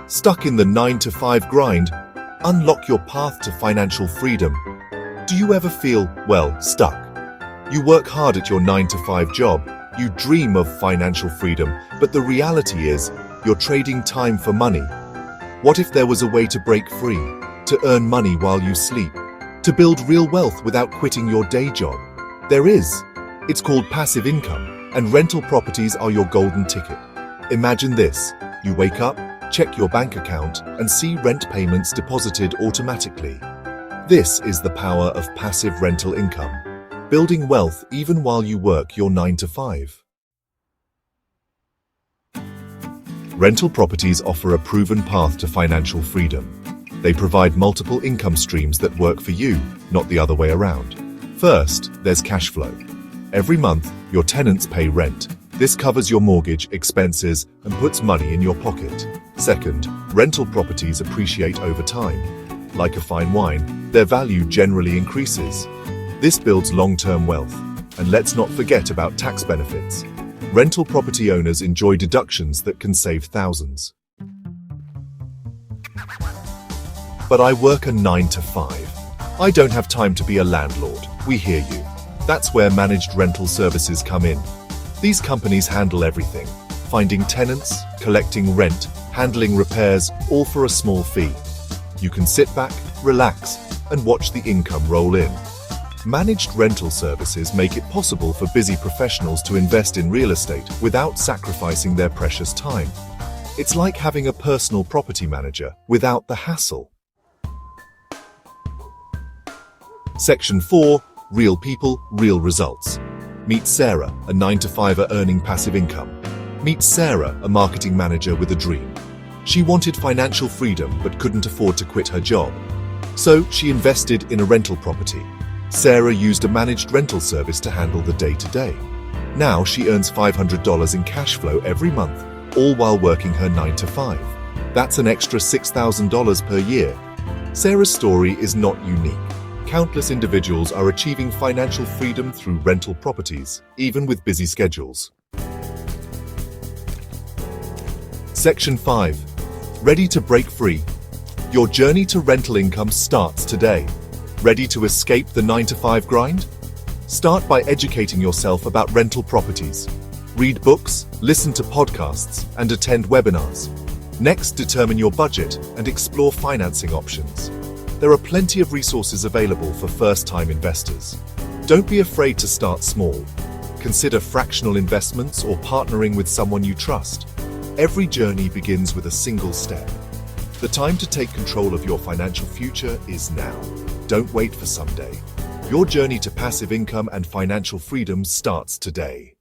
Stuck in the 9-to-5 grind? Unlock your path to financial freedom. Do you ever feel, stuck? You work hard at your 9-to-5 job, you dream of financial freedom, but the reality is, you're trading time for money. What if there was a way to break free, to earn money while you sleep, to build real wealth without quitting your day job? There is. It's called passive income, and rental properties are your golden ticket. Imagine this: you wake up, check your bank account, and see rent payments deposited automatically. This is the power of passive rental income, building wealth even while you work your 9-to-5. Rental properties offer a proven path to financial freedom. They provide multiple income streams that work for you, not the other way around. First, there's cash flow. Every month, your tenants pay rent. This covers your mortgage, expenses, and puts money in your pocket. Second, rental properties appreciate over time. Like a fine wine, their value generally increases. This builds long-term wealth. And let's not forget about tax benefits. Rental property owners enjoy deductions that can save thousands. But I work a 9-to-5. I don't have time to be a landlord. We hear you. That's where managed rental services come in. These companies handle everything: finding tenants, collecting rent, handling repairs, all for a small fee. You can sit back, relax, and watch the income roll in. Managed rental services make it possible for busy professionals to invest in real estate without sacrificing their precious time. It's like having a personal property manager without the hassle. Section 4. Real people, real results. Meet Sarah, a 9-to-5er earning passive income. Meet Sarah, a marketing manager with a dream. She wanted financial freedom but couldn't afford to quit her job. So she invested in a rental property. Sarah used a managed rental service to handle the day-to-day. Now she earns $500 in cash flow every month, all while working her 9-to-5. That's an extra $6,000 per year. Sarah's story is not unique. Countless individuals are achieving financial freedom through rental properties, even with busy schedules. Section 5. Ready to break free? Your journey to rental income starts today. Ready to escape the 9-to-5 grind? Start by educating yourself about rental properties. Read books, listen to podcasts, and attend webinars. Next, determine your budget and explore financing options. There are plenty of resources available for first-time investors. Don't be afraid to start small. Consider fractional investments or partnering with someone you trust. Every journey begins with a single step. The time to take control of your financial future is now. Don't wait for someday. Your journey to passive income and financial freedom starts today.